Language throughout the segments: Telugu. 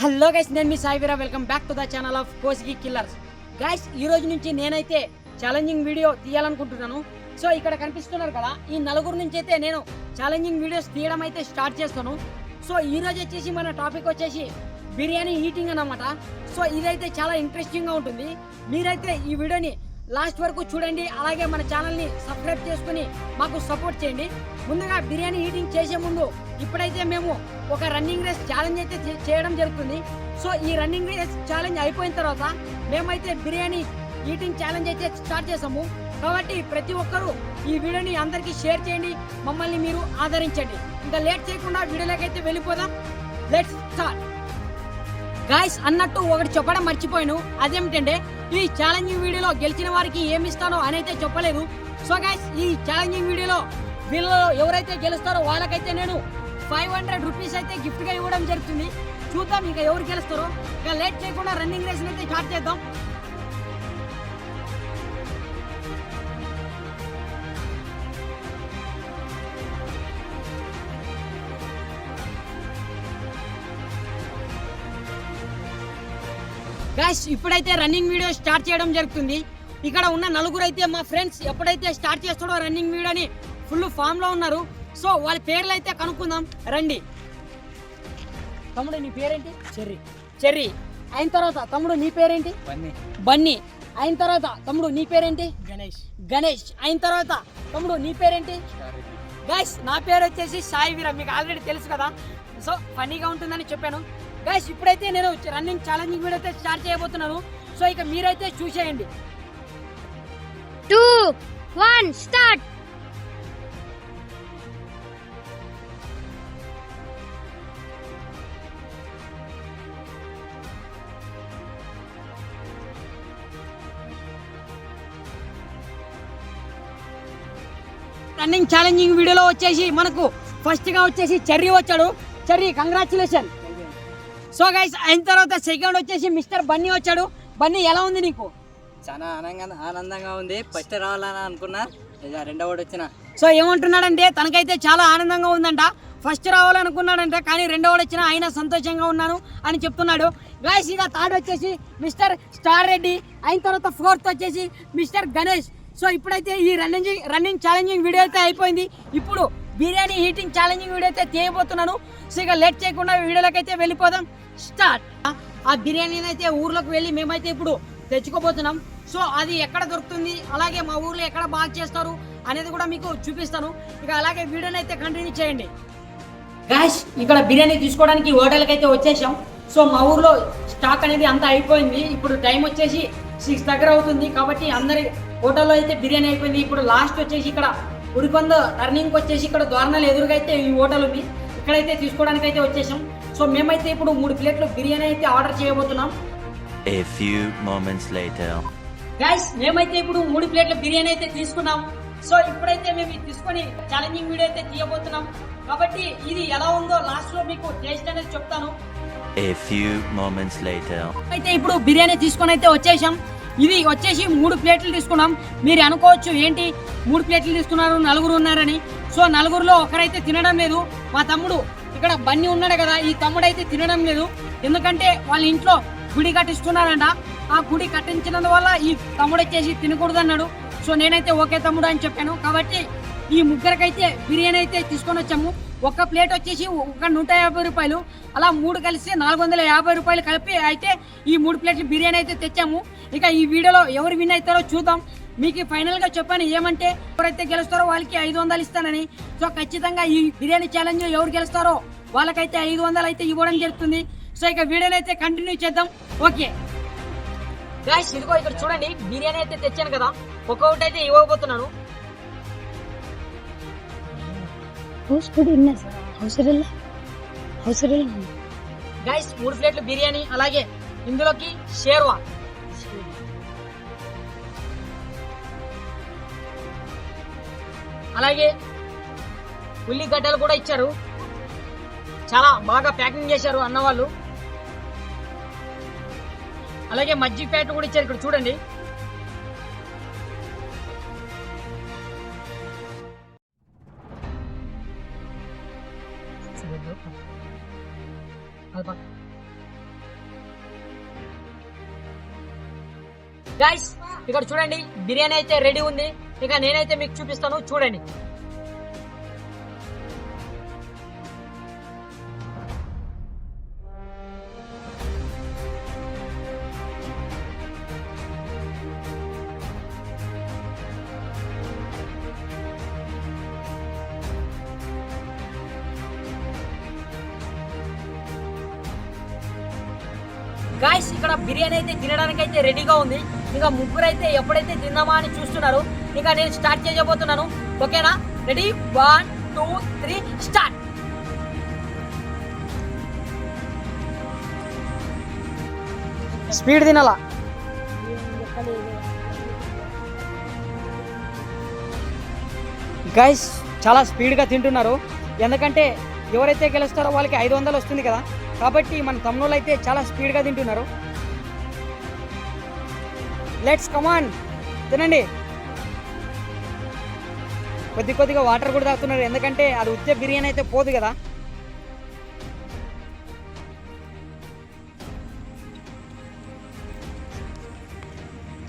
హలో గైస్, నేను మీ Saiveera. Welcome back to the channel of Kosigi killers. Guys, ఈ రోజు నుంచి నేనైతే ఛాలెంజింగ్ వీడియో తీయాలనుకుంటున్నాను. సో ఇక్కడ కనిపిస్తున్నారు కదా, ఈ నలుగురు నుంచి అయితే నేను ఛాలెంజింగ్ వీడియోస్ తీయడం అయితే స్టార్ట్ చేస్తాను. సో ఈ రోజు వచ్చేసి మన టాపిక్ వచ్చేసి బిర్యానీ ఈటింగ్ అన్నమాట. సో ఇదైతే చాలా ఇంట్రెస్టింగ్గా ఉంటుంది. మీరైతే ఈ వీడియోని లాస్ట్ వరకు చూడండి. అలాగే మన ఛానల్ని సబ్స్క్రైబ్ చేసుకుని మాకు సపోర్ట్ చేయండి. ముందుగా బిర్యానీ ఈటింగ్ చేసే ముందు ఇప్పుడైతే మేము ఒక రన్నింగ్ రేస్ ఛాలెంజ్ అయితే చేయడం జరుగుతుంది. సో ఈ రన్నింగ్ రేస్ ఛాలెంజ్ అయిపోయిన తర్వాత మేమైతే బిర్యానీ ఈటింగ్ ఛాలెంజ్ అయితే స్టార్ట్ చేసాము. కాబట్టి ప్రతి ఒక్కరూ ఈ వీడియోని అందరికీ షేర్ చేయండి, మమ్మల్ని మీరు ఆదరించండి. ఇంకా లేట్ చేయకుండా వీడియోలోకి అయితే వెళ్ళిపోదాం. Let's start. గాయస్, అన్నట్టు ఒకటి చెప్పడం మర్చిపోయాను. అదేమిటంటే ఈ ఛాలెంజింగ్ వీడియోలో గెలిచిన వారికి ఏమి ఇస్తానో అని అయితే చెప్పలేదు. సో గాయస్, ఈ ఛాలెంజింగ్ వీడియోలో వీళ్ళు ఎవరైతే గెలుస్తారో వాళ్ళకైతే నేను 500 రూపీస్ అయితే గిఫ్ట్గా ఇవ్వడం జరుగుతుంది. చూద్దాం ఇంకా ఎవరు గెలుస్తారో. ఇంకా లేట్ చేయకుండా రన్నింగ్ రేస్ అయితే స్టార్ట్ చేద్దాం. గాయ్స్, ఇప్పుడైతే రన్నింగ్ వీడియో స్టార్ట్ చేయడం జరుగుతుంది. ఇక్కడ ఉన్న నలుగురు అయితే మా ఫ్రెండ్స్ ఎప్పుడైతే స్టార్ట్ చేస్తాడో రన్నింగ్ వీడియోని ఫుల్ ఫామ్ లో ఉన్నారు. సో వాళ్ళ పేర్లు అయితే కనుక్కుందాం రండి. తమ్ముడు నీ పేరేంటి? చెర్రీ. అయిన తర్వాత తమ్ముడు నీ పేరేంటి? బన్నీ. అయిన తర్వాత తమ్ముడు నీ పేరేంటి? గణేష్. అయిన తర్వాత తమ్ముడు నీ పేరేంటి? గాయ్స్, నా పేరు వచ్చేసి సాయివీరా. మీకు ఆల్రెడీ తెలుసు కదా, సో ఫన్నీగా ఉంటుందని చెప్పాను. గైస్, ఇప్పుడైతే నేను రన్నింగ్ ఛాలెంజింగ్ వీడియో అయితే స్టార్ట్ చేయబోతున్నాను. సో ఇక మీరైతే చూసేయండి. 2, 1 స్టార్ట్. రన్నింగ్ ఛాలెంజింగ్ వీడియోలో వచ్చేసి మనకు ఫస్ట్ గా వచ్చేసి చెర్రీ వచ్చాడు. Cherry, congratulation. సో గైస్, అయిన తర్వాత సెకండ్ వచ్చేసి మిస్టర్ బన్నీ వచ్చాడు. బన్నీ, ఎలా ఉంది నీకు? చాలా ఆనందంగా ఉంది. ఫస్ట్ రావాలని అనుకున్నా, రెండవ వచ్చిన. సో ఏమంటున్నాడంటే తనకైతే చాలా ఆనందంగా ఉందంట. ఫస్ట్ రావాలనుకున్నాడంట, కానీ రెండవ వచ్చిన ఆయన సంతోషంగా ఉన్నాను అని చెప్తున్నాడు. గైస్, ఇక థర్డ్ వచ్చేసి మిస్టర్ స్టార్ రెడ్డి. అయిన తర్వాత ఫోర్త్ వచ్చేసి మిస్టర్ గణేష్. సో ఇప్పుడైతే ఈ రన్నింగ్ ఛాలెంజింగ్ వీడియో అయితే అయిపోయింది. ఇప్పుడు బిర్యానీ హీటింగ్ ఛాలెంజింగ్ వీడియో అయితే తీయబోతున్నాను. సో ఇక లేట్ చేయకుండా వీడియోలోకి అయితే వెళ్ళిపోదాం. స్టార్ట్. ఆ బిర్యానీని అయితే ఊర్లోకి వెళ్ళి మేమైతే ఇప్పుడు తెచ్చుకోబోతున్నాం. సో అది ఎక్కడ దొరుకుతుంది, అలాగే మా ఊర్లో ఎక్కడ బాగా చేస్తారు అనేది కూడా మీకు చూపిస్తాను. ఇక అలాగే వీడియోని అయితే కంటిన్యూ చేయండి. గాయ్స్, ఇక్కడ బిర్యానీ తీసుకోవడానికి హోటల్కి అయితే వచ్చేసాం. సో మా ఊర్లో స్టాక్ అనేది అంతా అయిపోయింది. ఇప్పుడు టైం వచ్చేసి 6 దగ్గర అవుతుంది. కాబట్టి అందరి హోటల్లో అయితే బిర్యానీ అయిపోయింది. ఇప్పుడు లాస్ట్ వచ్చేసి ఇక్కడ ఉరికొంద టర్నింగ్కి వచ్చేసి ఇక్కడ ద్వారణాలు ఎదురుగా అయితే ఈ హోటల్ ఉంది. ఇక్కడైతే తీసుకోవడానికి అయితే వచ్చేసాం. సో మేమైతే ఇప్పుడు 3 ప్లేట్లు బిర్యానీ అయితే ఆర్డర్ చేయబోతున్నాం. A few moments later. Guys, మేమైతే ఇప్పుడు 3 ప్లేట్ల బిర్యానీ అయితే తీసుకున్నాం. సో ఇప్పుడైతే మేము తీసుకొని ఛాలెంజింగ్ వీడియో అయితే తీయబోతున్నాం. కాబట్టి ఇది ఎలా ఉందో లాస్ట్ లో మీకు టేస్ట్ అనేది చెప్తాను. A few moments later. అయితే ఇప్పుడు బిర్యానీ తీసుకొని అయితే వచ్చేసాం. ఇది వచ్చేసి 3 ప్లేట్లు తీసుకున్నాం. మీరు అనుకోవచ్చు ఏంటి 3 ప్లేట్లు తీసుకున్నారు, నలుగురు ఉన్నారని. సో నలుగురులో ఒకరైతే తినడం లేదు. మా తమ్ముడు ఇక్కడ బన్నీ ఉన్నాడు కదా, ఈ తమ్ముడు అయితే తినడం లేదు. ఎందుకంటే వాళ్ళ ఇంట్లో గుడి కట్టిస్తున్నారంట. ఆ గుడి కట్టించినందువల్ల ఈ తమ్ముడు వచ్చేసి తినకూడదు అన్నాడు. సో నేనైతే ఓకే తమ్ముడు అని చెప్పాను. కాబట్టి ఈ ముగ్గురికైతే బిర్యానీ అయితే తీసుకొని వచ్చాము. ఒక ప్లేట్ వచ్చేసి ఒక 150 రూపాయలు, అలా 3 కలిసి 450 రూపాయలు కలిపి అయితే ఈ 3 ప్లేట్ల బిర్యానీ అయితే తెచ్చాము. ఇక ఈ వీడియోలో ఎవరు విన్ అవుతారో చూద్దాం. మీకు ఫైనల్గా చెప్పాను ఏమంటే ఎవరైతే గెలుస్తారో వాళ్ళకి 500 ఇస్తానని. సో ఖచ్చితంగా ఈ బిర్యానీ ఛాలెంజ్ ఎవరు గెలుస్తారో వాళ్ళకైతే 500 అయితే ఇవ్వడం జరుగుతుంది. సో ఇక వీడియోని అయితే కంటిన్యూ చేద్దాం. ఓకే గాయ్స్, ఇదిగో ఇక్కడ చూడండి, బిర్యానీ అయితే తెచ్చాను కదా, ఒక్కొక్కటి అయితే ఇవ్వబోతున్నాను. గాయ్స్, 3 ప్లేట్లు బిర్యానీ, అలాగే ఇందులోకి షేర్వా, అలాగే ఉల్లిగడ్డలు కూడా ఇచ్చారు. చాలా బాగా ప్యాకింగ్ చేశారు అన్నవాళ్ళు. అలాగే మజ్జిగ ప్యాకెట్ కూడా ఇచ్చారు. ఇక్కడ చూడండి. గైస్ ఇక్కడ చూడండి బిర్యానీ అయితే రెడీ ఉంది. ఇక నేనైతే మీకు చూపిస్తాను, చూడండి. గాయస్ ఇక్కడ బిర్యానీ అయితే తినడానికి అయితే రెడీగా ఉంది. ఇక ముగ్గురు అయితే ఎప్పుడైతే తిందామా అని చూస్తున్నారు. ఇక నేను స్టార్ట్ చేయబోతున్నాను. ఓకేనా? Ready, 1 2 3 start. స్పీడ్ తినాలా. గైస్ చాలా స్పీడ్గా తింటున్నారు. ఎందుకంటే ఎవరైతే గెలుస్తారో వాళ్ళకి 500 వస్తుంది కదా, కాబట్టి మన తమ్ముళ్ళు అయితే చాలా స్పీడ్గా తింటున్నారు. లెట్స్ కమాన్, తినండి. కొద్దిగా వాటర్ కూడా తాగుతున్నారు, ఎందుకంటే అది ఉత్తే బిర్యానీ అయితే పోదు కదా.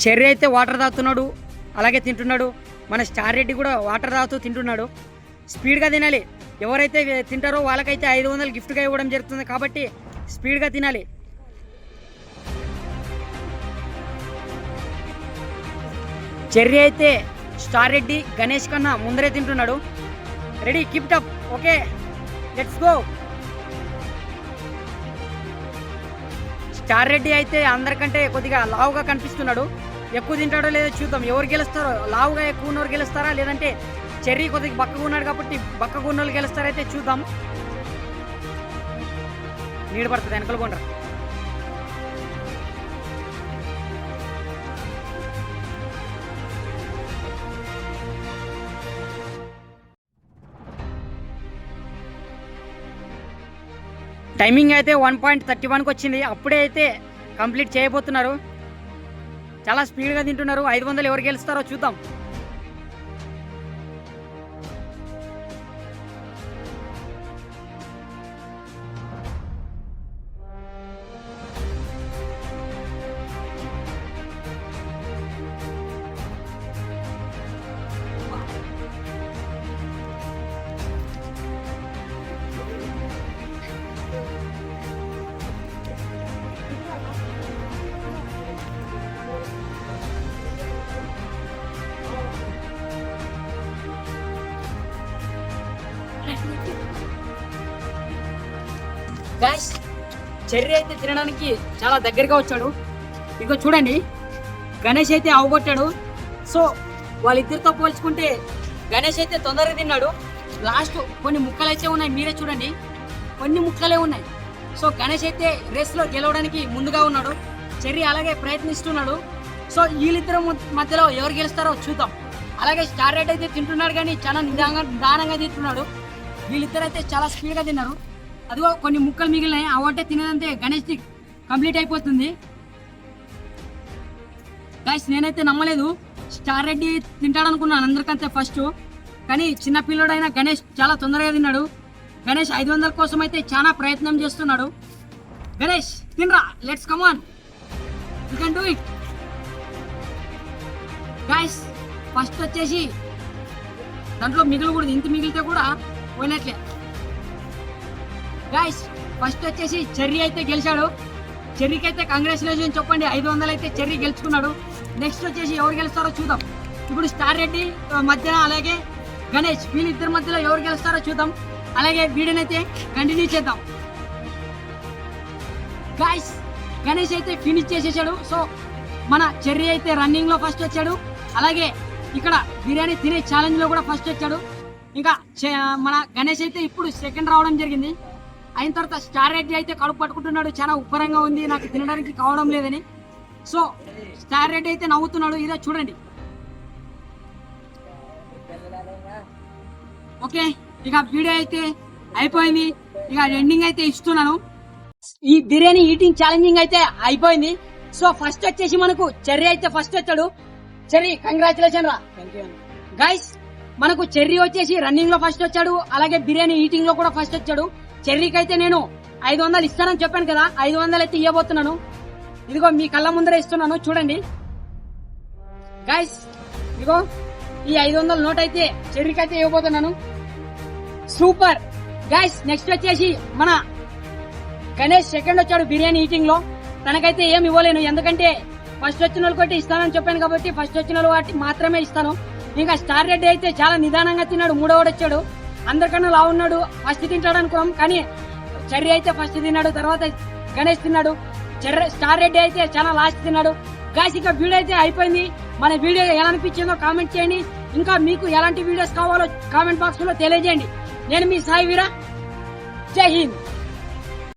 చెర్రీ అయితే వాటర్ తాగుతున్నాడు, అలాగే తింటున్నాడు. మన స్టార్ రెడ్డి కూడా వాటర్ తాగుతూ తింటున్నాడు. స్పీడ్గా తినాలి. ఎవరైతే తింటారో వాళ్ళకైతే 500 గిఫ్ట్గా ఇవ్వడం జరుగుతుంది, కాబట్టి స్పీడ్గా తినాలి. చెర్రీ అయితే స్టార్ రెడ్డి, గణేష్ కన్నా ముందరే తింటున్నాడు. Ready, keep it up. Okay, let's go. Star Reddy అయితే అందరికంటే కొద్దిగా లావుగా కనిపిస్తున్నాడు. ఎక్కువ తింటాడో లేదో చూద్దాం. ఎవరు గెలుస్తారో, లావుగా ఎక్కువ ఉన్నవారు గెలుస్తారా, లేదంటే చెర్రీ కొద్దిగా బక్కగా ఉన్నాడు కాబట్టి బక్కగా ఉన్న వాళ్ళు గెలుస్తారైతే చూద్దాం. నీడ పడుతుంది వెనకలు కొండ్ర. టైమింగ్ అయితే 1.31కి వచ్చింది. అప్పుడే అయితే కంప్లీట్ చేయబోతున్నారు. చాలా స్పీడ్గా తింటున్నారు. 500 ఎవరు గెలుస్తారో చూద్దాం. గైస్ చెర్రీ అయితే తినడానికి చాలా దగ్గరగా వచ్చాడు. ఇక చూడండి, గణేష్ అయితే అవగొట్టాడు. సో వాళ్ళిద్దరితో పోల్చుకుంటే గణేష్ అయితే తొందరగా తిన్నాడు. లాస్ట్ కొన్ని ముక్కలు అయితే ఉన్నాయి, మీరే చూడండి, కొన్ని ముక్కలే ఉన్నాయి. సో గణేష్ అయితే రేస్లో గెలవడానికి ముందుగా ఉన్నాడు. చెర్రీ అలాగే ప్రయత్నిస్తున్నాడు. సో వీళ్ళిద్దరు మధ్యలో ఎవరు గెలుస్తారో చూద్దాం. అలాగే స్టార్ రెడ్డి అయితే తింటున్నాడు, కానీ చాలా నిదానంగా తింటున్నాడు. వీళ్ళిద్దరు అయితే చాలా స్పీడ్గా తిన్నారు. అదిగో కొన్ని ముక్కలు మిగిలినాయి, అవటే తినేదంటే గణేష్కి కంప్లీట్ అయిపోతుంది. గైస్ నేనైతే నమ్మలేదు, స్టార్ రెడ్డి తింటాడనుకున్నాను అందరికంటే ఫస్ట్. కానీ చిన్న పిల్లోడైన గణేష్ చాలా తొందరగా తిన్నాడు. గణేష్ 500 కోసం అయితే చాలా ప్రయత్నం చేస్తున్నాడు. గణేష్ తినరా, let's come on, you can do it. Guys first వచ్చేసి దాంట్లో మిగిలికూడదు, ఇంత మిగిలితే కూడా పోయినట్లే. గైస్ ఫస్ట్ వచ్చేసి చెర్రీ అయితే గెలిచాడు. చెర్రీకి అయితే కంగ్రాచులేషన్ చెప్పండి, 500 అయితే చెర్రీ గెలుచుకున్నాడు. నెక్స్ట్ వచ్చేసి ఎవరు గెలుస్తారో చూద్దాం. ఇప్పుడు స్టార్ రెడ్డి మధ్యన అలాగే గణేష్, వీళ్ళిద్దరి మధ్యలో ఎవరు గెలుస్తారో చూద్దాం. అలాగే వీడియోనైతే కంటిన్యూ చేద్దాం. గైస్ గణేష్ అయితే ఫినిష్ చేసేసాడు. సో మన చెర్రీ అయితే రన్నింగ్ లో ఫస్ట్ వచ్చాడు. అలాగే ఇక్కడ బిర్యానీ తినే ఛాలెంజ్ లో కూడా ఫస్ట్ వచ్చాడు. ఇంకా మన గణేష్ అయితే ఇప్పుడు సెకండ్ రావడం జరిగింది. అయిన తర్వాత స్టార్ రెడ్డి అయితే కడుపు పట్టుకుంటున్నాడు, చాలా ఉప్పరంగా ఉంది, నాకు తినడానికి కావడం లేదని. సో స్టార్ రెడ్డి అయితే నవ్వుతున్నాడు, ఇదే చూడండి. ఓకే, ఇక వీడియో అయితే అయిపోయింది. ఇక ఎండింగ్ అయితే ఇస్తున్నాను. ఈ బిర్యానీ ఈటింగ్ ఛాలెంజింగ్ అయితే అయిపోయింది. సో ఫస్ట్ వచ్చేసి మనకు చెర్రీ అయితే ఫస్ట్ వచ్చాడు. చెర్రీ కంగ్రాచులేషన్ రా. గైస్ మనకు చెర్రీ వచ్చేసి రన్నింగ్ లో ఫస్ట్ వచ్చాడు, అలాగే బిర్యానీ ఈటింగ్ లో కూడా ఫస్ట్ వచ్చాడు. చెర్రీకి అయితే నేను 500 ఇస్తానని చెప్పాను కదా, 500 అయితే ఇవ్వబోతున్నాను. ఇదిగో మీ కళ్ళ ముందరే ఇస్తున్నాను, చూడండి. గైస్ ఇగో ఈ 500 నోట్ అయితే చెర్రీకైతే ఇవ్వబోతున్నాను. Super guys. నెక్స్ట్ వచ్చేసి మన గణేష్ సెకండ్ వచ్చాడు బిర్యానీ ఈటింగ్ లో. తనకైతే ఏం ఇవ్వలేను, ఎందుకంటే ఫస్ట్ వచ్చిన వాళ్ళకి ఇస్తానని చెప్పాను కాబట్టి ఫస్ట్ వచ్చిన వాటి మాత్రమే ఇస్తాను. ఇంకా స్టార్ రెడ్డి అయితే చాలా నిదానంగా తిన్నాడు, మూడోవాడు వచ్చాడు, అందరికన్నా లా ఉన్నాడు, ఫస్ట్ తింటాడు అనుకున్నాం. కానీ చెర్రీ అయితే ఫస్ట్ తిన్నాడు, తర్వాత గణేష్ తిన్నాడు, స్టార్ రెడ్డి అయితే చాలా లాస్ట్ తిన్నాడు. గాయస్ ఇక వీడియో అయితే అయిపోయింది. మన వీడియో ఎలా అనిపించిందో కామెంట్ చేయండి. ఇంకా మీకు ఎలాంటి వీడియోస్ కావాలో కామెంట్ బాక్స్ లో తెలియజేయండి. నేను మీ సాయి వీరా, జై హింద్.